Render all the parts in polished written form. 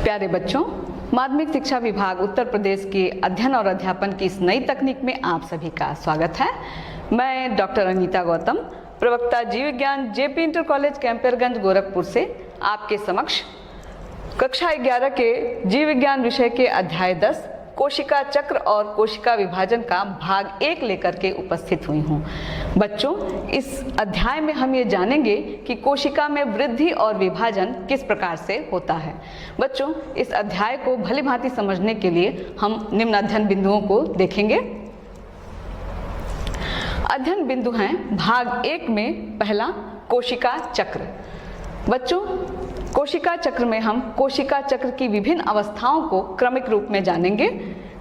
प्यारे बच्चों, माध्यमिक शिक्षा विभाग उत्तर प्रदेश के अध्ययन और अध्यापन की इस नई तकनीक में आप सभी का स्वागत है। मैं डॉक्टर अनीता गौतम, प्रवक्ता जीव विज्ञान जेपी इंटर कॉलेज कैंपरगंज गोरखपुर से आपके समक्ष कक्षा 11 के जीव विज्ञान विषय के अध्याय 10 कोशिका चक्र और कोशिका विभाजन का भाग 1 लेकर के उपस्थित हुई हूँ। बच्चों, इस अध्याय में हम ये जानेंगे कि कोशिका में वृद्धि और विभाजन किस प्रकार से होता है। बच्चों, इस अध्याय को भली भांति समझने के लिए हम निम्न अध्ययन बिंदुओं को देखेंगे। अध्ययन बिंदु हैं भाग 1 में पहला कोशिका चक्र। बच्चों, कोशिका चक्र में हम कोशिका चक्र की विभिन्न अवस्थाओं को क्रमिक रूप में जानेंगे।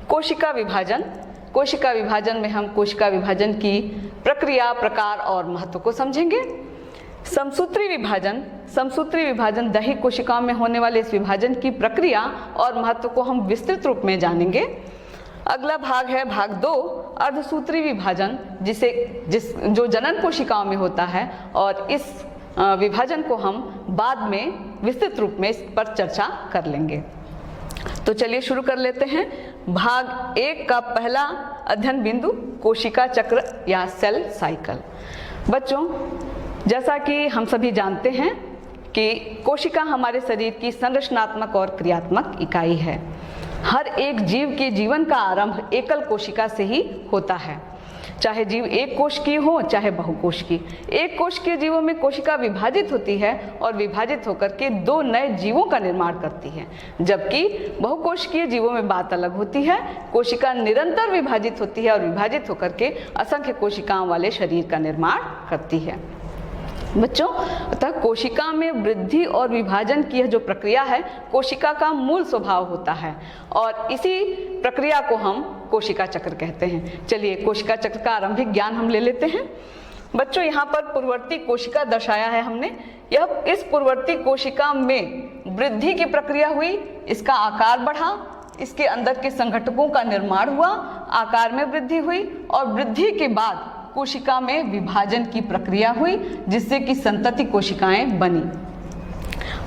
कोशिका विभाजन में हम कोशिका विभाजन की प्रक्रिया, प्रकार और महत्व को समझेंगे। समसूत्री विभाजन दैहिक कोशिकाओं में होने वाले इस विभाजन की प्रक्रिया और महत्व को हम विस्तृत रूप में जानेंगे। अगला भाग है भाग 2 अर्धसूत्री विभाजन, जो जनन कोशिकाओं में होता है, और इस विभाजन को हम बाद में विस्तृत रूप में इस पर चर्चा कर लेंगे। तो चलिए शुरू कर लेते हैं। भाग 1 का पहला अध्ययन बिंदु कोशिका चक्र या सेल साइकिल। बच्चों, जैसा कि हम सभी जानते हैं कि कोशिका हमारे शरीर की संरचनात्मक और क्रियात्मक इकाई है। हर एक जीव के जीवन का आरंभ एकल कोशिका से ही होता है, चाहे जीव एक कोश की हो चाहे बहुकोश की। एक कोश के जीवों में कोशिका विभाजित होती है और विभाजित होकर के 2 नए जीवों का निर्माण करती है, जबकि बहुकोशिकीय जीवों में बात अलग होती है। कोशिका निरंतर विभाजित होती है और विभाजित होकर के असंख्य कोशिकाओं वाले शरीर का निर्माण करती है। बच्चों, अतः कोशिका में वृद्धि और विभाजन की यह जो प्रक्रिया है, कोशिका का मूल स्वभाव होता है और इसी प्रक्रिया को हम कोशिका चक्र कहते हैं। चलिए कोशिका चक्र का आरंभिक ज्ञान हम ले लेते हैं। बच्चों, यहाँ पर पूर्ववर्ती कोशिका दर्शाया है हमने। इस पूर्ववर्ती कोशिका में वृद्धि की प्रक्रिया हुई, इसका आकार बढ़ा, इसके अंदर के संघटकों का निर्माण हुआ, आकार में वृद्धि हुई और वृद्धि के बाद कोशिका में विभाजन की प्रक्रिया हुई, जिससे कि संतति कोशिकाएं बनी।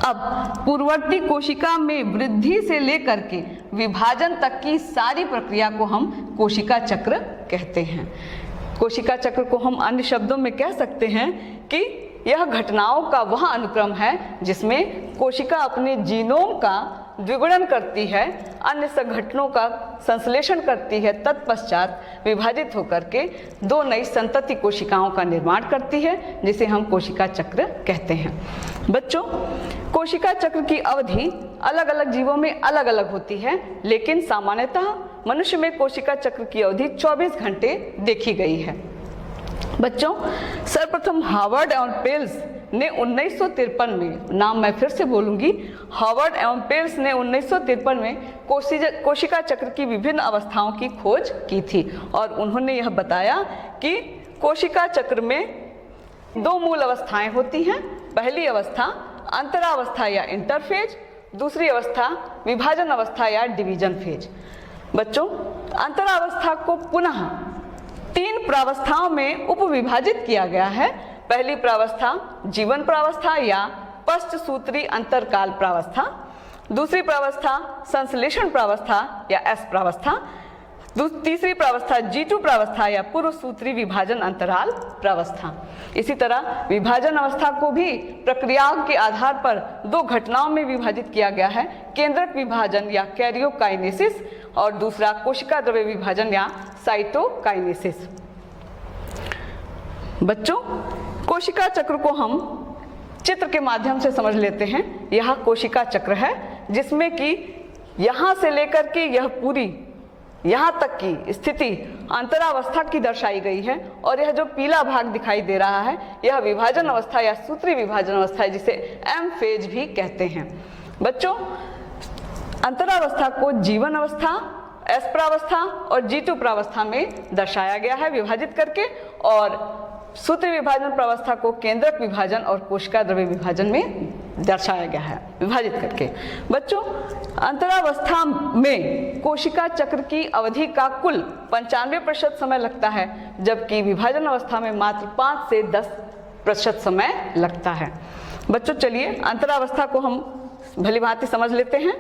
अब पूर्ववर्ती कोशिका में वृद्धि से लेकर के विभाजन तक की सारी प्रक्रिया को हम कोशिका चक्र कहते हैं। कोशिका चक्र को हम अन्य शब्दों में कह सकते हैं कि यह घटनाओं का वह अनुक्रम है जिसमें कोशिका अपने जीनोम का द्विगुणन करती है, अन्य संगठनों का संश्लेषण करती है, तत्पश्चात विभाजित होकर के 2 नई संतति कोशिकाओं का निर्माण करती है, जिसे हम कोशिका चक्र कहते हैं। बच्चों, कोशिका चक्र की अवधि अलग अलग जीवों में अलग अलग होती है, लेकिन सामान्यतः मनुष्य में कोशिका चक्र की अवधि 24 घंटे देखी गई है। बच्चों, सर्वप्रथम हार्वर्ड एवं पेल्स ने 1953 में, नाम मैं फिर से बोलूंगी, हार्वर्ड एवं पेल्स ने 1953 में कोशिका चक्र की विभिन्न अवस्थाओं की खोज की थी और उन्होंने यह बताया कि कोशिका चक्र में 2 मूल अवस्थाएं होती हैं। पहली अवस्था अंतरावस्था या इंटरफेज, दूसरी अवस्था विभाजन अवस्था या डिवीजन फेज। बच्चों, अंतरावस्था को पुनः 3 प्रावस्थाओं में उपविभाजित किया गया है। पहली प्रावस्था जीवन प्रावस्था या पश्चसूत्री अंतरकाल प्रावस्था, दूसरी प्रावस्था संश्लेषण प्रावस्था या एस प्रावस्था, तीसरी प्रावस्था G2 प्रावस्था या पूर्व सूत्री विभाजन अंतराल प्रावस्था। इसी तरह विभाजन अवस्था को भी प्रक्रियाओं के आधार पर 2 घटनाओं में विभाजित किया गया है, केंद्रक विभाजन या कैरियोकाइनेसिस और दूसरा कोशिका द्रव्य विभाजन या साइटोकाइनेसिस। बच्चों, कोशिका चक्र को हम चित्र के माध्यम से समझ लेते हैं। यह कोशिका चक्र है जिसमें कि यहाँ से लेकर के यह पूरी यहाँ तक की स्थिति अंतरावस्था की दर्शाई गई है और यह जो पीला भाग दिखाई दे रहा है, यह विभाजन अवस्था या सूत्री विभाजन अवस्था है, जिसे एम फेज भी कहते हैं। बच्चों, अंतरावस्था को जीवन अवस्था, एस प्रावस्था और G2 प्रावस्था में दर्शाया गया है विभाजित करके, और सूत्र विभाजन प्रावस्था को केंद्रक विभाजन और कोशिका द्रव्य विभाजन में दर्शाया गया है विभाजित करके। बच्चों, अंतरावस्था में कोशिका चक्र की अवधि का कुल 95% समय लगता है, जबकि विभाजन अवस्था में मात्र 5 से 10% समय लगता है। बच्चों, चलिए अंतरावस्था को हम भली भांति समझ लेते हैं।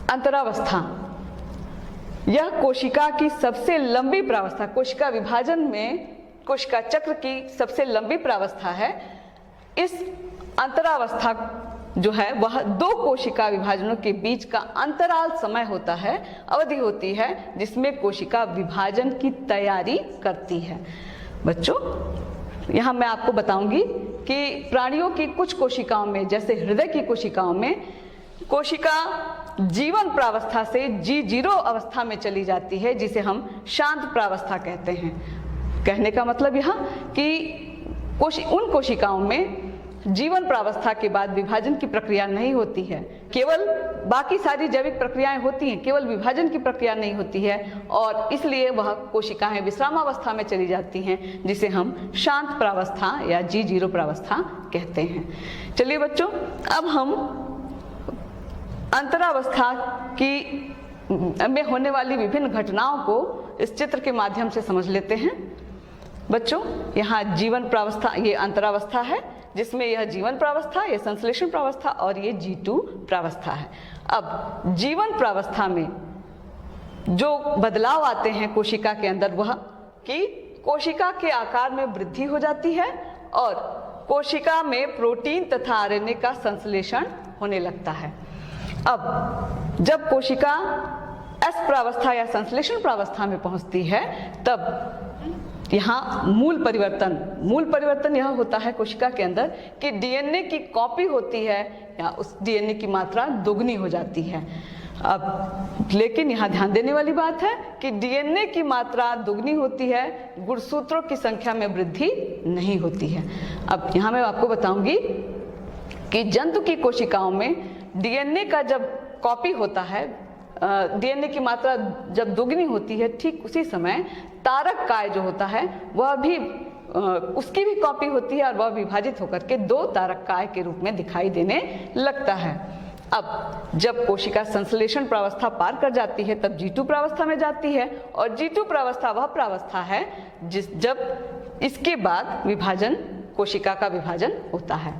अंतरावस्था, यह कोशिका की सबसे लंबी प्रावस्था, कोशिका विभाजन में कोशिका चक्र की सबसे लंबी प्रावस्था है। इस अंतरावस्था जो है वह दो कोशिका विभाजनों के बीच का अंतराल समय होता है, अवधि होती है, जिसमें कोशिका विभाजन की तैयारी करती है। बच्चों, यहाँ मैं आपको बताऊंगी कि प्राणियों की कुछ कोशिकाओं में, जैसे हृदय की कोशिकाओं में, कोशिका जीवन प्रावस्था से G0 अवस्था में चली जाती है, जिसे हम शांत प्रावस्था कहते हैं। कहने का मतलब यह कि उन कोशिकाओं में जीवन प्रावस्था के बाद विभाजन की प्रक्रिया नहीं होती है, केवल बाकी सारी जैविक प्रक्रियाएं होती हैं, केवल विभाजन की प्रक्रिया नहीं होती है, और इसलिए वह कोशिकाएं विश्रामावस्था में चली जाती हैं, जिसे हम शांत प्रावस्था या G0 प्रावस्था कहते हैं। चलिए बच्चों, अब हम अंतरावस्था की में होने वाली विभिन्न घटनाओं को इस चित्र के माध्यम से समझ लेते हैं। बच्चों, यहाँ जीवन प्रावस्था, ये अंतरावस्था है, जिसमें यह जीवन प्रावस्था, यह संश्लेषण प्रावस्था और ये G2 प्रावस्था है। अब जीवन प्रावस्था में जो बदलाव आते हैं कोशिका के अंदर, वह कि कोशिका के आकार में वृद्धि हो जाती है और कोशिका में प्रोटीन तथा आरएनए का संश्लेषण होने लगता है। अब जब कोशिका एस प्रावस्था या संश्लेषण प्रावस्था में पहुंचती है, तब यहाँ मूल परिवर्तन यह होता है कोशिका के अंदर कि डीएनए की कॉपी होती है या उस डीएनए की मात्रा दोगुनी हो जाती है। अब लेकिन यहाँ ध्यान देने वाली बात है कि डीएनए की मात्रा दोगुनी होती है, गुणसूत्रों की संख्या में वृद्धि नहीं होती है। अब यहाँ मैं आपको बताऊंगी कि जंतु की कोशिकाओं में डीएनए का जब कॉपी होता है, डीएनए की मात्रा जब दोगुनी होती है, ठीक उसी समय तारक काय जो होता है वह भी उसकी भी कॉपी होती है और वह विभाजित होकर के दो तारक काय के रूप में दिखाई देने लगता है। अब जब कोशिका संश्लेषण प्रावस्था पार कर जाती है, तब G2 प्रावस्था में जाती है, और G2 प्रावस्था वह प्रावस्था है जब इसके बाद विभाजन, कोशिका का विभाजन होता है।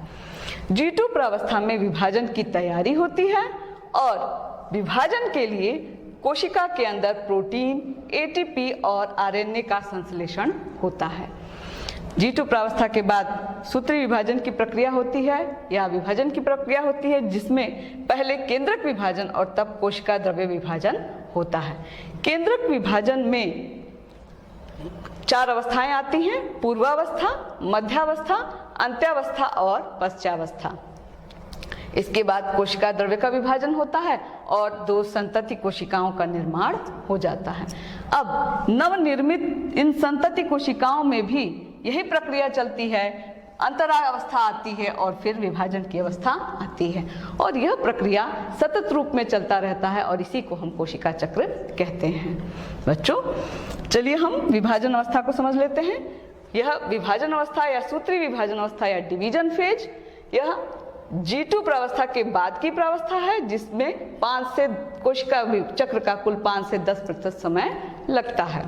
G2 प्रावस्था में विभाजन की तैयारी होती है और विभाजन के लिए कोशिका के अंदर प्रोटीन, एटीपी और आरएनए का संश्लेषण होता है। G2 प्रावस्था के बाद सूत्री विभाजन की प्रक्रिया होती है या विभाजन की प्रक्रिया होती है, जिसमें पहले केंद्रक विभाजन और तब कोशिका द्रव्य विभाजन होता है। केंद्रक विभाजन में 4 अवस्थाएं आती हैं: पूर्वावस्था, मध्यावस्था, अंत्यावस्था और पश्चावस्था। इसके बाद कोशिका द्रव्य का विभाजन होता है और 2 संतति कोशिकाओं का निर्माण हो जाता है। अब नवनिर्मित इन संतति कोशिकाओं में भी यही प्रक्रिया चलती है, अंतरावस्था आती है और फिर विभाजन की अवस्था आती है, और यह प्रक्रिया सतत रूप में चलता रहता है और इसी को हम कोशिका चक्र कहते हैं। बच्चों, चलिए हम विभाजन अवस्था को समझ लेते हैं। यह विभाजन अवस्था या सूत्री विभाजन अवस्था या डिवीजन फेज, यह G2 प्रावस्था के बाद की प्रावस्था है, जिसमें 5 से कोशिका चक्र का कुल 5 से 10% समय लगता है।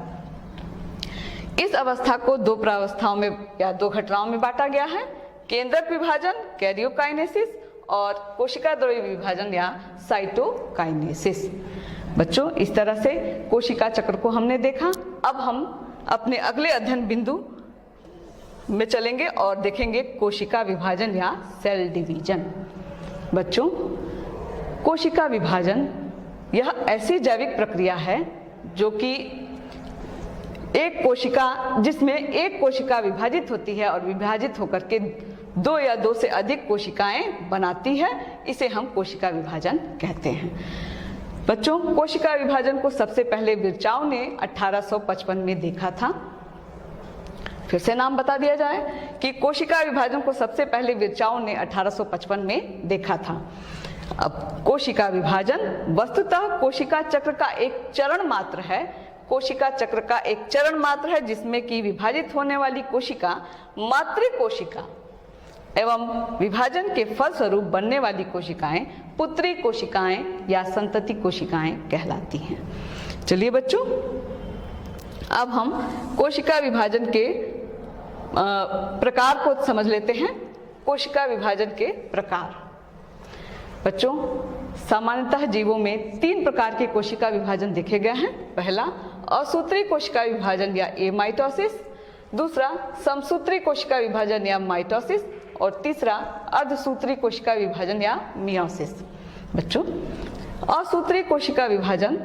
इस अवस्था को 2 प्रावस्थाओं में या 2 घटनाओं में बांटा गया है: केंद्रक विभाजन कैरियोकाइनेसिस और कोशिका द्रव्य विभाजन या साइटोकाइनेसिस। बच्चों, इस तरह से कोशिका चक्र को हमने देखा। अब हम अपने अगले अध्ययन बिंदु में चलेंगे और देखेंगे कोशिका विभाजन या सेल डिवीजन। बच्चों, कोशिका विभाजन यह ऐसी जैविक प्रक्रिया है जो कि जिसमें एक कोशिका विभाजित होती है और विभाजित होकर के 2 या 2 से अधिक कोशिकाएं बनाती है। इसे हम कोशिका विभाजन कहते हैं। बच्चों, कोशिका विभाजन को सबसे पहले विर्चाउ ने 1855 में देखा था। फिर से नाम बता दिया जाए कि कोशिका विभाजन को सबसे पहले विर्चाउ ने 1855 में देखा था। अब कोशिका विभाजन वस्तुतः कोशिका चक्र का एक चरण मात्र है। कोशिका चक्र का एक चरण मात्र है जिसमें कि विभाजित होने वाली कोशिका मातृ कोशिका एवं विभाजन के फलस्वरूप बनने वाली कोशिकाएं पुत्री कोशिकाएं या संतति कोशिकाएं कहलाती हैं। चलिए बच्चों, अब हम कोशिका विभाजन के प्रकार को समझ लेते हैं। कोशिका विभाजन के प्रकार। बच्चों, सामान्यतः जीवों में 3 प्रकार के कोशिका विभाजन देखे गए हैं। पहला असूत्री कोशिका विभाजन या एमाइटोसिस, दूसरा समसूत्री कोशिका विभाजन या माइटोसिस और तीसरा अर्धसूत्री कोशिका विभाजन या मियोसिस। बच्चों, असूत्री कोशिका विभाजन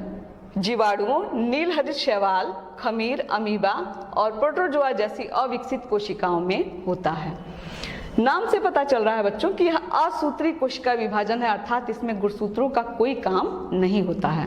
जीवाणुओं, नीलहरित शैवाल, खमीर, अमीबा और प्रोटोजोआ जैसी अविकसित कोशिकाओं में होता है। नाम से पता चल रहा है बच्चों कि यह असूत्री कोशिका विभाजन है, अर्थात इसमें गुणसूत्रों का कोई काम नहीं होता है।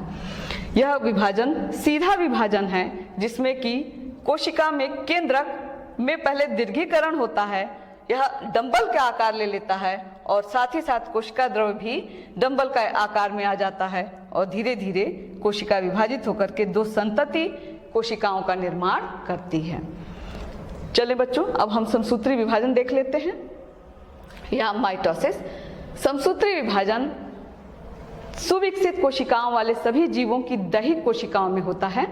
यह विभाजन सीधा विभाजन है जिसमें कि कोशिका में केंद्रक में पहले दीर्घीकरण होता है, यह डंबल का आकार ले लेता है और साथ ही साथ कोशिका द्रव्य भी डंबल का आकार में आ जाता है और धीरे धीरे कोशिका विभाजित होकर के 2 संतति कोशिकाओं का निर्माण करती है। चलिए बच्चों, अब हम समसूत्री विभाजन देख लेते हैं या माइटोसिस। समसूत्री विभाजन सुविकसित कोशिकाओं वाले सभी जीवों की दैहिक कोशिकाओं में होता है।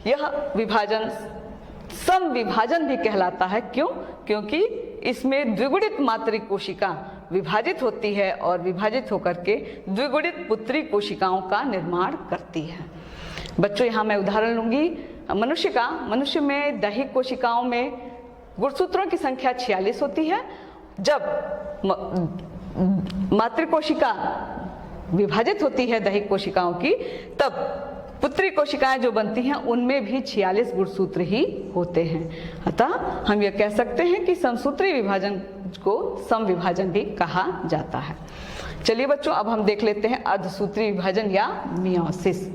यह विभाजन सम विभाजन भी कहलाता है। क्यों? क्योंकि इसमें द्विगुणित मातृक कोशिका विभाजित होती है और विभाजित होकर के द्विगुणित पुत्री कोशिकाओं का निर्माण करती है। बच्चों, यहाँ मैं उदाहरण लूंगी मनुष्य का। मनुष्य में दैहिक कोशिकाओं में गुणसूत्रों की संख्या 46 होती है। जब मातृकोशिका विभाजित होती है दैहिक कोशिकाओं की, तब पुत्री कोशिकाएं जो बनती हैं उनमें भी 46 गुणसूत्र ही होते हैं। अतः हम यह कह सकते हैं कि समसूत्री विभाजन को सम विभाजन भी कहा जाता है। चलिए बच्चों, अब हम देख लेते हैं अर्धसूत्री विभाजन या मियोसिस।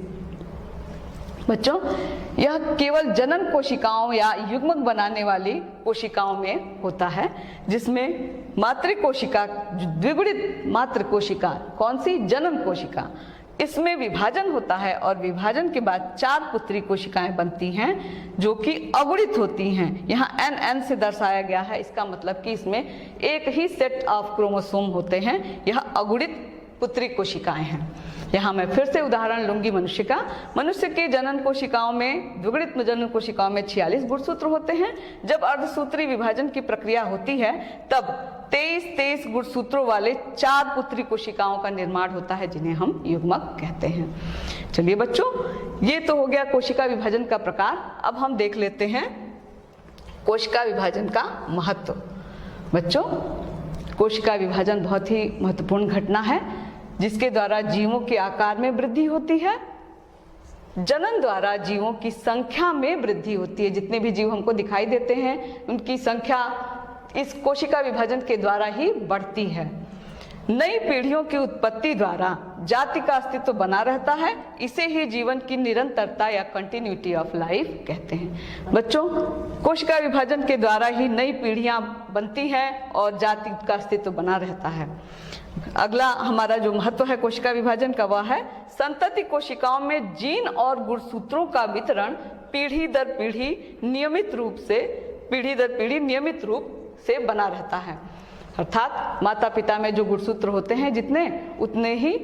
बच्चों, यह केवल जनन कोशिकाओं या युग्मक बनाने वाली कोशिकाओं में होता है, जिसमें मातृकोशिका, द्विगुणित मातृकोशिका, कौन सी? जनन कोशिका, इसमें विभाजन होता है और विभाजन के बाद 4 पुत्री कोशिकाएं बनती हैं जो कि अगुणित होती हैं। यहाँ NN से दर्शाया गया है, इसका मतलब कि इसमें एक ही सेट ऑफ क्रोमोसोम होते हैं। यह अगुणित पुत्री कोशिकाएं हैं। यहाँ मैं फिर से उदाहरण लूंगी मनुष्य का। मनुष्य के जनन कोशिकाओं में, द्विगुणित जनन कोशिकाओं में 46 गुणसूत्र होते हैं। जब अर्धसूत्री विभाजन की प्रक्रिया होती है तब 23 गुणसूत्रों वाले 4 पुत्री कोशिकाओं का निर्माण होता है, जिन्हें हम युग्मक कहते हैं। चलिए बच्चों, ये तो हो गया कोशिका विभाजन का प्रकार। अब हम देख लेते हैं कोशिका विभाजन का महत्व। बच्चों, कोशिका विभाजन बहुत ही महत्वपूर्ण घटना है जिसके द्वारा जीवों के आकार में वृद्धि होती है। जनन द्वारा जीवों की संख्या में वृद्धि होती है। जितने भी जीव हमको दिखाई देते हैं उनकी संख्या इस कोशिका विभाजन के द्वारा ही बढ़ती है। नई पीढ़ियों की उत्पत्ति द्वारा जाति का अस्तित्व बना रहता है। इसे ही जीवन की निरंतरता या कंटिन्यूटी ऑफ लाइफ कहते हैं। बच्चों, कोशिका विभाजन के द्वारा ही नई पीढ़ियां बनती हैं और जाति का अस्तित्व बना रहता है। अगला हमारा जो महत्व है कोशिका विभाजन का, वह है संतति कोशिकाओं में जीन और गुणसूत्रों का वितरण पीढ़ी दर पीढ़ी नियमित रूप से बना रहता है। अर्थात माता पिता में जो गुणसूत्र होते हैं जितने, उतने ही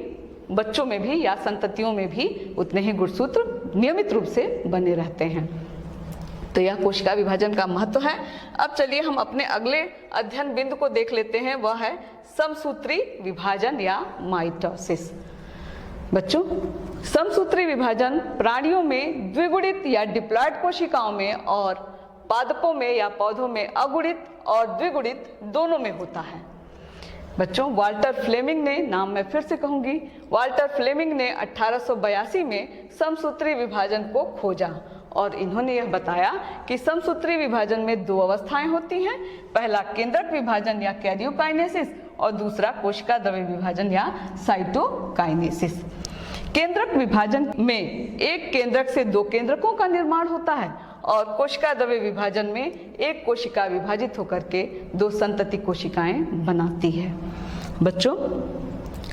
बच्चों में भी या संततियों में भी उतने ही गुणसूत्र नियमित रूप से बने रहते हैं। तो यह कोशिका विभाजन का महत्व है। अब चलिए हम अपने अगले अध्ययन बिंदु को देख लेते हैं, वह है समसूत्री विभाजन या माइटोसिस। बच्चों, समसूत्री विभाजन प्राणियों में द्विगुणित या डिप्लॉयड कोशिकाओं में और पादपों में या पौधों में अगुणित और द्विगुणित दोनों में होता है। बच्चों, वाल्टर फ्लेमिंग ने, नाम मैं फिर से कहूंगी, वाल्टर फ्लेमिंग ने 1882 में समसूत्री विभाजन को खोजा और इन्होंने यह बताया कि समसूत्री विभाजन में 2 अवस्थाएं होती हैं। पहला केंद्रक विभाजन या कैरियोकाइनेसिस और दूसरा कोशिका द्रव्य विभाजन या साइटोकाइनेसिस। केंद्रक विभाजन में एक केंद्रक से 2 केंद्रकों का निर्माण होता है और कोशिका द्रव्य विभाजन में एक कोशिका विभाजित होकर के 2 संतति कोशिकाएं बनाती है। बच्चों,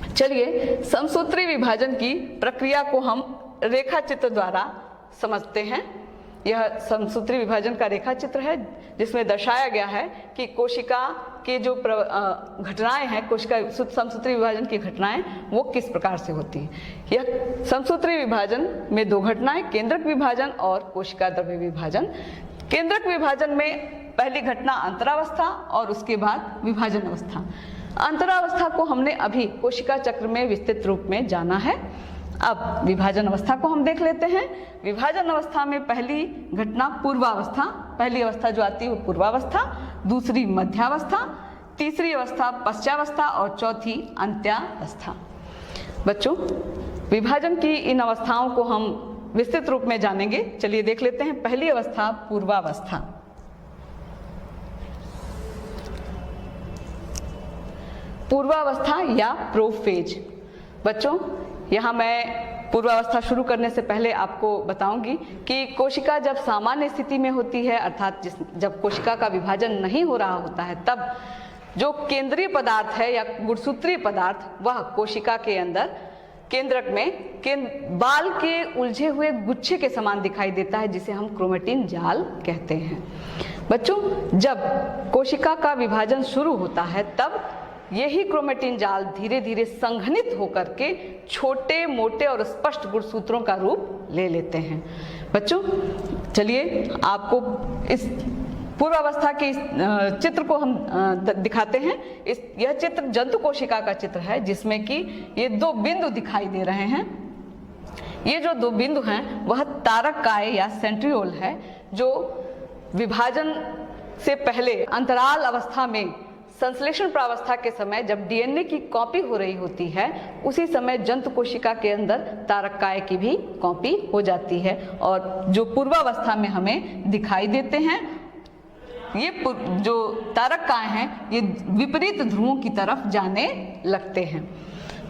चलिए समसूत्री विभाजन की प्रक्रिया को हम रेखा चित्र द्वारा समझते हैं। यह समसूत्री विभाजन का रेखा चित्र है जिसमें दर्शाया गया है कि कोशिका के जो घटनाएं हैं, कोशिका समसूत्री विभाजन की घटनाएं वो किस प्रकार से होती है। यह समसूत्री विभाजन में 2 घटनाएं, केंद्रक विभाजन और कोशिका द्रव्य विभाजन। केंद्रक विभाजन में पहली घटना अंतरावस्था और उसके बाद विभाजन अवस्था। अंतरावस्था को हमने अभी कोशिका चक्र में विस्तृत रूप में जाना है। अब विभाजन अवस्था को हम देख लेते हैं। विभाजन अवस्था में पहली घटना पूर्वावस्था, पहली अवस्था जो आती है वो पूर्वावस्था, दूसरी मध्यावस्था, तीसरी अवस्था पश्चावस्था और चौथी अंत्यावस्था। बच्चों, विभाजन की इन अवस्थाओं को हम विस्तृत रूप में जानेंगे। चलिए देख लेते हैं। पहली अवस्था पूर्वावस्था। पूर्वावस्था या प्रोफेज। बच्चों, यहाँ मैं पूर्वावस्था शुरू करने से पहले आपको बताऊंगी कि कोशिका जब सामान्य स्थिति में होती है, अर्थात जब कोशिका का विभाजन नहीं हो रहा होता है, तब जो केंद्रीय पदार्थ है या गुणसूत्रीय पदार्थ वह कोशिका के अंदर केंद्रक में बाल के उलझे हुए गुच्छे के समान दिखाई देता है, जिसे हम क्रोमेटिन जाल कहते हैं। बच्चों, जब कोशिका का विभाजन शुरू होता है तब यही क्रोमेटिन जाल धीरे धीरे संघनित होकर के छोटे मोटे और स्पष्ट गुणसूत्रों का रूप ले लेते हैं। बच्चों, चलिए आपको इस पूर्वावस्था के चित्र को हम दिखाते हैं। यह चित्र जंतु कोशिका का चित्र है, जिसमें कि ये दो बिंदु दिखाई दे रहे हैं। ये जो दो बिंदु हैं वह तारक काय या सेंट्रियोल है, जो विभाजन से पहले अंतराल अवस्था में संश्लेषण प्रावस्था के समय जब डीएनए की कॉपी हो रही होती है, उसी समय जंतु कोशिका के अंदर तारक काय की भी कॉपी हो जाती है, और जो पूर्वावस्था में हमें दिखाई देते हैं ये जो तारक काय हैं ये विपरीत ध्रुवों की तरफ जाने लगते हैं।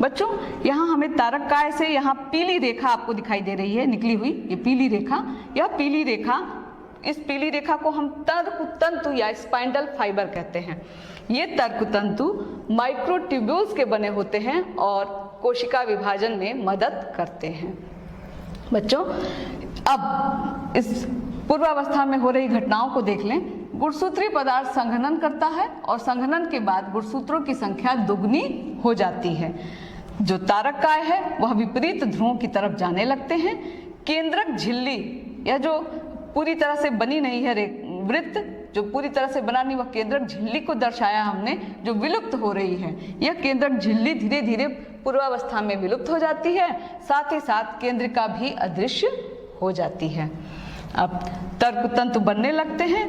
बच्चों, यहाँ हमें तारक काय से यहाँ पीली रेखा आपको दिखाई दे रही है निकली हुई, ये पीली रेखा। यह पीली रेखा, इस पीली रेखा को हम तर्कतंतु या स्पाइंडल फाइबर कहते हैं। ये तर्कतंतु माइक्रोट्यूब्यूल्स के बने होते हैं और कोशिका विभाजन में मदद करते हैं। बच्चों, अब इस पूर्वावस्था में हो रही घटनाओं को देख लें। गुणसूत्रीय पदार्थ संघनन करता है और संघनन के बाद गुणसूत्रों की संख्या दुगनी हो जाती है। जो तारक काय है वह विपरीत ध्रुवों की तरफ जाने लगते हैं। केंद्रक झिल्ली, यह जो पूरी तरह से बनी नहीं है वृत्त, जो पूरी तरह से बना नहीं, वह केंद्रक झिल्ली को दर्शाया हमने, जो विलुप्त हो रही है। यह केंद्रक झिल्ली धीरे धीरे पूर्वावस्था में विलुप्त हो जाती है, साथ ही साथ केंद्रिका भी अदृश्य हो जाती है। अब तर्कतंतु बनने लगते हैं।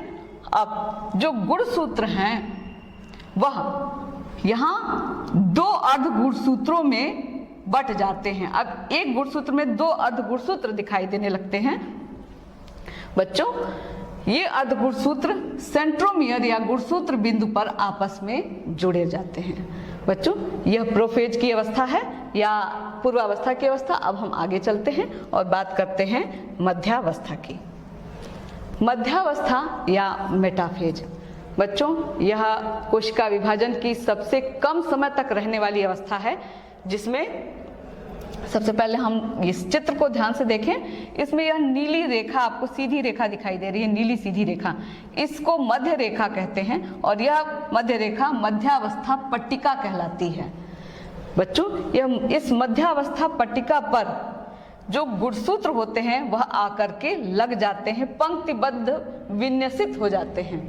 अब जो गुणसूत्र हैं वह यहाँ दो अर्ध गुणसूत्रों में बट जाते हैं। अब एक गुणसूत्र में दो अर्ध गुणसूत्र दिखाई देने लगते हैं। बच्चों, ये अर्ध गुणसूत्र सेंट्रोमियर या गुणसूत्र बिंदु पर आपस में जुड़े जाते हैं। बच्चों, यह प्रोफेज की अवस्था है या पूर्वावस्था की अवस्था। अब हम आगे चलते हैं और बात करते हैं मध्यावस्था की। मध्यावस्था या मेटाफेज। बच्चों, यह कोशिका विभाजन की सबसे कम समय तक रहने वाली अवस्था है, जिसमें सबसे पहले हम इस चित्र को ध्यान से देखें। इसमें यह नीली रेखा आपको सीधी रेखा दिखाई दे रही है, नीली सीधी रेखा, इसको मध्य रेखा कहते हैं और यह मध्य रेखा मध्यावस्था पट्टिका कहलाती है। बच्चों, यह इस मध्यावस्था पट्टिका पर जो गुणसूत्र होते हैं वह आकर के लग जाते हैं, पंक्तिबद्ध विन्यसित हो जाते हैं।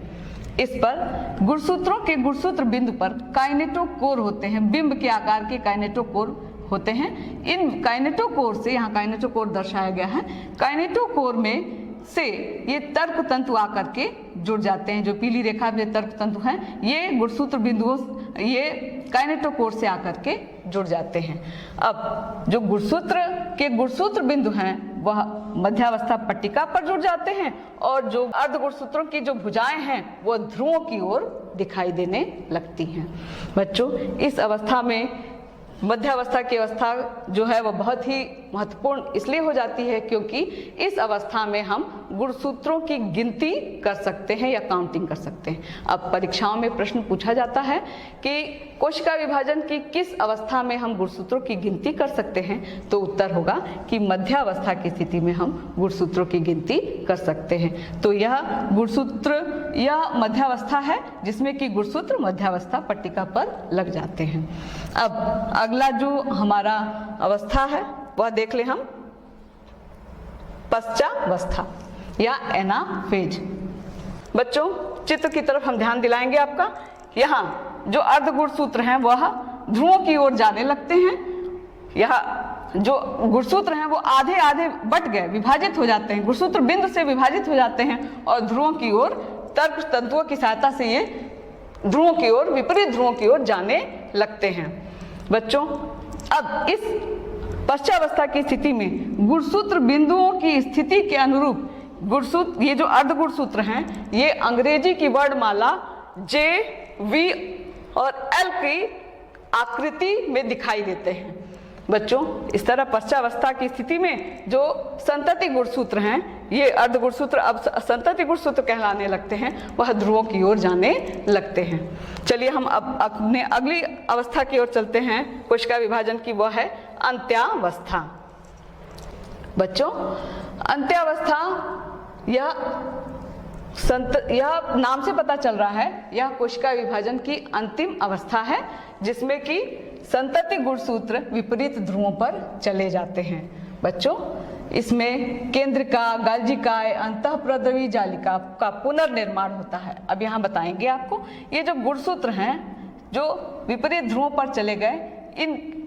इस पर गुणसूत्रों के गुणसूत्र बिंदु पर काइनेटोकोर होते हैं, बिंब के आकार के काइनेटोकोर होते हैं। इन काइनेटोकोर से, यहाँ काइनेटोकोर दर्शाया गया है, काइनेटोकोर में से ये तर्कतंतु आकर के जुड़ जाते हैं। जो पीली रेखा में तर्कतंतु हैं, ये गुणसूत्र बिंदुओं, ये काइनेटोकोर से आकर के जुड़ जाते हैं। अब जो गुणसूत्र के गुणसूत्र बिंदु हैं वह मध्यावस्था पट्टिका पर जुड़ जाते हैं और जो अर्ध गुणसूत्रों की जो भुजाएं हैं वो ध्रुवों की ओर दिखाई देने लगती हैं। बच्चों, इस अवस्था में मध्यावस्था की अवस्था जो है वह बहुत ही महत्वपूर्ण इसलिए हो जाती है क्योंकि इस अवस्था में हम गुणसूत्रों की गिनती कर सकते हैं या काउंटिंग कर सकते हैं। अब परीक्षाओं में प्रश्न पूछा जाता है कि कोशिका विभाजन की किस अवस्था में हम गुणसूत्रों की गिनती कर सकते हैं, तो उत्तर होगा कि मध्यावस्था की स्थिति में हम गुणसूत्रों की गिनती कर सकते हैं। तो यह गुणसूत्र यह मध्यावस्था है जिसमें कि गुणसूत्र मध्यावस्था पट्टिका पर लग जाते हैं। अब अगला जो हमारा अवस्था है वह देख ले हम, पश्चावस्था या एनाफेज। बच्चों, चित्र की तरफ हम ध्यान दिलाएंगे आपका। यहाँ जो अर्ध गुणसूत्र हैं वह ध्रुवों की ओर जाने लगते हैं। यह जो गुणसूत्र हैं वो आधे आधे बट गए, विभाजित हो जाते हैं, गुणसूत्र बिंदु से विभाजित हो जाते हैं और ध्रुवों की ओर तर्क तंतुओं की सहायता से ये ध्रुवों की ओर, विपरीत ध्रुवों की ओर जाने लगते हैं। बच्चों, अब इस पश्चावस्था की स्थिति में गुणसूत्र बिंदुओं की स्थिति के अनुरूप गुणसूत्र, ये जो अर्ध गुणसूत्र हैं, ये अंग्रेजी की वर्णमाला जे, वी और एल की आकृति में दिखाई देते हैं। बच्चों, इस तरह पश्चावस्था की स्थिति में जो संतति गुणसूत्र हैं, ये अर्ध गुणसूत्र अब संतति गुणसूत्र कहलाने लगते हैं, वह ध्रुवों की ओर जाने लगते हैं। चलिए हम अब अपने अगली अवस्था की ओर चलते हैं कोशिका विभाजन की, वह है अंत्यावस्था। बच्चों, अंत्यावस्था यह नाम से पता चल रहा है, यह कोशिका विभाजन की अंतिम अवस्था है जिसमें कि संतति गुणसूत्र विपरीत ध्रुवों पर चले जाते हैं। बच्चों, इसमें केंद्रिका, गाल्जिकाएं, अंतःप्रद्रवी जालिका का पुनर्निर्माण होता है। अब यहाँ बताएंगे आपको, ये जो गुणसूत्र हैं जो विपरीत ध्रुवों पर चले गए,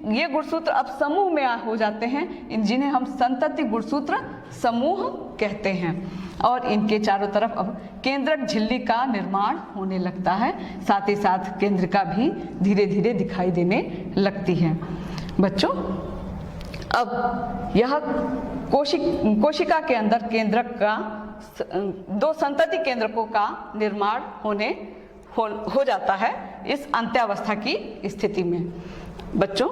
ये गुणसूत्र अब समूह में हो जाते हैं, जिन्हें हम संतति गुणसूत्र समूह कहते हैं और इनके चारों तरफ अब केंद्रक झिल्ली का निर्माण होने लगता है, साथ ही साथ केंद्रिका भी धीरे धीरे दिखाई देने लगती है। बच्चों, अब यह कोशिका के अंदर केंद्रक का दो संतति केंद्रकों का निर्माण हो जाता है इस अंत्यावस्था की स्थिति में। बच्चों,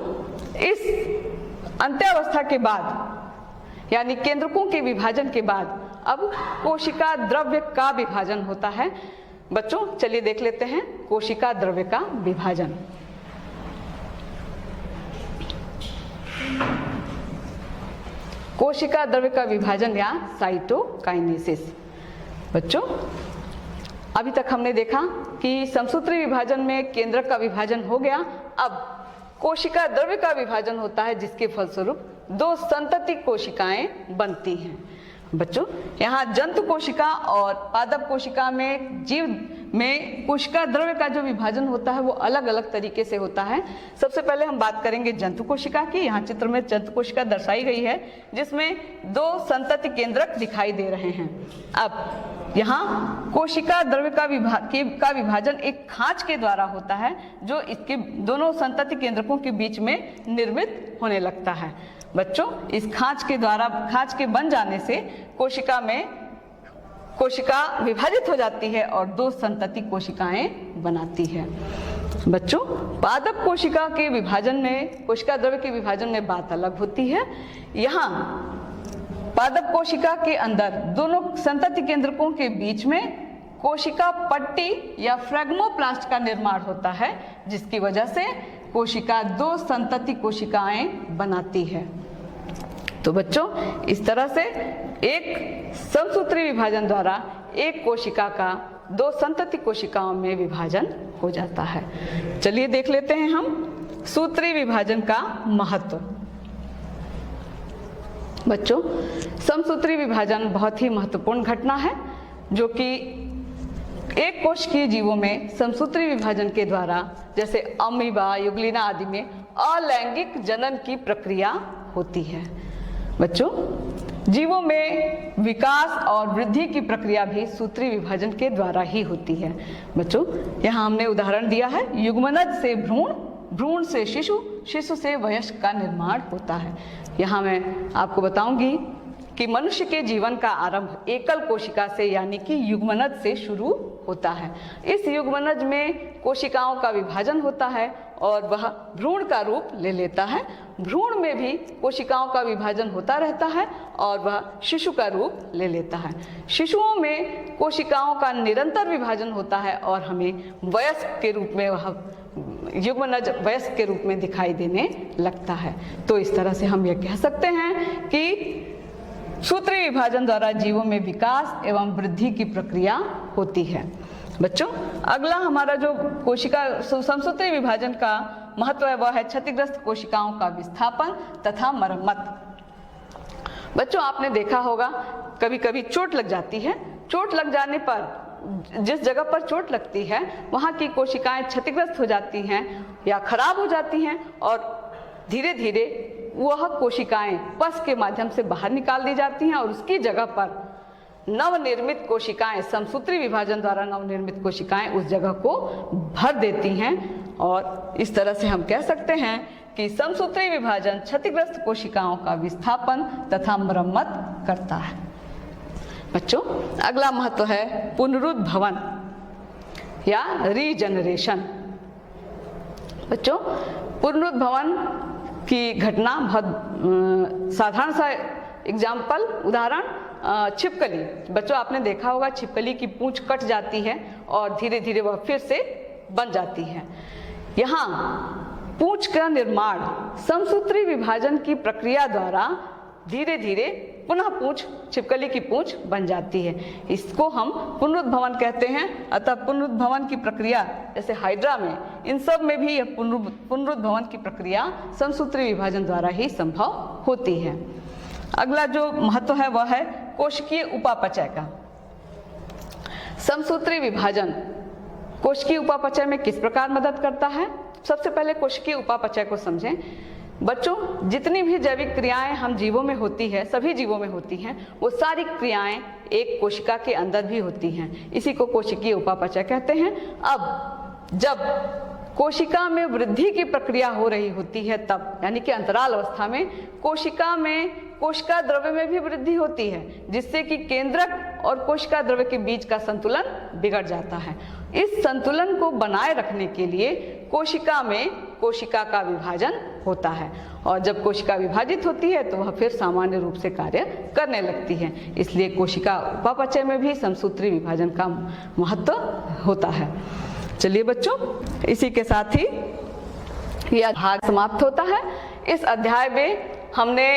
इस अंत्यावस्था के बाद यानी केंद्रकों के विभाजन के बाद अब कोशिका द्रव्य का विभाजन होता है। बच्चों, चलिए देख लेते हैं कोशिका द्रव्य का विभाजन। कोशिका द्रव्य का विभाजन या साइटोकाइनेसिस। बच्चों, अभी तक हमने देखा कि समसूत्री विभाजन में केंद्रक का विभाजन हो गया, अब कोशिका द्रव्य का विभाजन होता है जिसके फलस्वरूप दो संतति कोशिकाएं बनती हैं। बच्चों, यहाँ जंतु कोशिका और पादप कोशिका में जीव में कोशिका द्रव्य का जो विभाजन होता है वो अलग अलग तरीके से होता है। सबसे पहले हम बात करेंगे जंतु कोशिका की। यहाँ चित्र में जंतु कोशिका दर्शाई गई है जिसमें दो संतति केंद्रक दिखाई दे रहे हैं। अब यहाँ कोशिका द्रव्य का विभाजन एक खांच के द्वारा होता है जो इसके दोनों संतति केंद्रकों के बीच में निर्मित होने लगता है। बच्चों, इस खांच के बन जाने से कोशिका विभाजित हो जाती है और दो संतति कोशिकाएं बनाती है। बच्चों, पादप कोशिका के विभाजन में, कोशिका द्रव्य के विभाजन में बात अलग होती है। यहाँ पादप कोशिका के अंदर दोनों संतति केंद्रकों के बीच में कोशिका पट्टी या फ्रेगमोप्लास्ट का निर्माण होता है जिसकी वजह से कोशिका दो संतति कोशिकाएं बनाती है। तो बच्चों, इस तरह से एक समसूत्री विभाजन द्वारा एक कोशिका का दो संतति कोशिकाओं में विभाजन हो जाता है। चलिए देख लेते हैं हम सूत्री विभाजन का महत्व। बच्चों, समसूत्री विभाजन बहुत ही महत्वपूर्ण घटना है जो कि एक कोशिकीय जीवों में समसूत्री विभाजन के द्वारा, जैसे अमीबा, युग्लिना आदि में अलैंगिक जनन की प्रक्रिया होती है। बच्चों, जीवों में विकास और वृद्धि की प्रक्रिया भी सूत्री विभाजन के द्वारा ही होती है। बच्चों, यहाँ हमने उदाहरण दिया है, युग्मनज से भ्रूण, भ्रूण से शिशु, शिशु से वयस्क का निर्माण होता है। यहाँ मैं आपको बताऊंगी कि मनुष्य के जीवन का आरंभ एकल कोशिका से यानी कि युग्मनज से शुरू होता है। इस युग्मनज में कोशिकाओं का विभाजन होता है और वह भ्रूण का रूप ले लेता है। भ्रूण में भी कोशिकाओं का विभाजन होता रहता है और वह शिशु का रूप ले लेता है। शिशुओं में कोशिकाओं का निरंतर विभाजन होता है और हमें वयस्क के रूप में वह युग्मनज वयस्क के रूप में दिखाई देने लगता है। तो इस तरह से हम यह कह सकते हैं कि सूत्री विभाजन द्वारा जीवों में विकास एवं वृद्धि की प्रक्रिया होती है। बच्चों, अगला हमारा जो कोशिका समसूत्री विभाजन का महत्व है वह है क्षतिग्रस्त कोशिकाओं का विस्थापन तथा मरम्मत। बच्चों, आपने देखा होगा कभी कभी चोट लग जाती है। चोट लग जाने पर जिस जगह पर चोट लगती है वहाँ की कोशिकाएं क्षतिग्रस्त हो जाती हैं या खराब हो जाती हैं और धीरे धीरे वह कोशिकाएं पस के माध्यम से बाहर निकाल दी जाती हैं और उसकी जगह पर नवनिर्मित कोशिकाएं, समसूत्री विभाजन द्वारा नवनिर्मित कोशिकाएं उस जगह को भर देती हैं और इस तरह से हम कह सकते हैं कि समसूत्री विभाजन क्षतिग्रस्त कोशिकाओं का विस्थापन तथा मरम्मत करता है। बच्चों, अगला महत्व है पुनरुद्भवन या रीजनरेशन। बच्चों, पुनरुद्भवन की घटना बहुत साधारण सा एग्जाम्पल, उदाहरण छिपकली। बच्चों, आपने देखा होगा छिपकली की पूंछ कट जाती है और धीरे धीरे वह फिर से बन जाती है। यहाँ पूंछ का निर्माण समसूत्री विभाजन की प्रक्रिया द्वारा धीरे धीरे पुनः पूंछ, छिपकली की पूंछ बन जाती है। इसको हम पुनरुद्भवन कहते हैं। अतः पुनरुद्भवन की प्रक्रिया जैसे हाइड्रा में, इन सब में भी यह पुनरुद्भवन की प्रक्रिया समसूत्री विभाजन द्वारा ही संभव होती है। अगला जो महत्व है वह है कोशिकीय उपापचय का। समसूत्री विभाजन कोशिकीय उपापचय में किस प्रकार मदद करता है? सबसे पहले कोशिकीय उपापचय को समझें। बच्चों, जितनी भी जैविक क्रियाएं हम जीवों में होती है, सभी जीवों में होती हैं, वो सारी क्रियाएं एक कोशिका के अंदर भी होती हैं। इसी को कोशिकीय उपापचय कहते हैं। अब जब कोशिका में वृद्धि की प्रक्रिया हो रही होती है तब, यानी कि अंतराल अवस्था में, कोशिका द्रव्य में भी वृद्धि होती है, जिससे कि केंद्रक और कोशिका द्रव्य के बीच का संतुलन बिगड़ जाता है। इस संतुलन को बनाए रखने के लिए कोशिका में कोशिका का विभाजन होता है और जब कोशिका विभाजित होती है तो वह फिर सामान्य रूप से कार्य करने लगती है। इसलिए कोशिका उपापचय में भी समसूत्री विभाजन का महत्व होता है। चलिए बच्चों, इसी के साथ ही यह भाग समाप्त होता है। इस अध्याय में हमने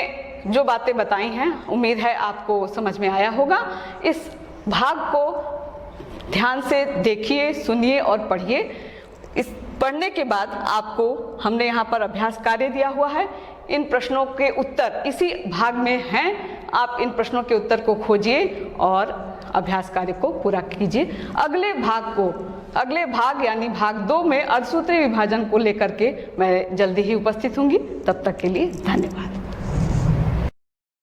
जो बातें बताई हैं, उम्मीद है आपको समझ में आया होगा। इस भाग को ध्यान से देखिए, सुनिए और पढ़िए। इस पढ़ने के बाद आपको हमने यहाँ पर अभ्यास कार्य दिया हुआ है। इन प्रश्नों के उत्तर इसी भाग में हैं। आप इन प्रश्नों के उत्तर को खोजिए और अभ्यास कार्य को पूरा कीजिए। अगले भाग यानी भाग 2 में अर्धसूत्री विभाजन को लेकर के मैं जल्दी ही उपस्थित होंगी। तब तक के लिए धन्यवाद।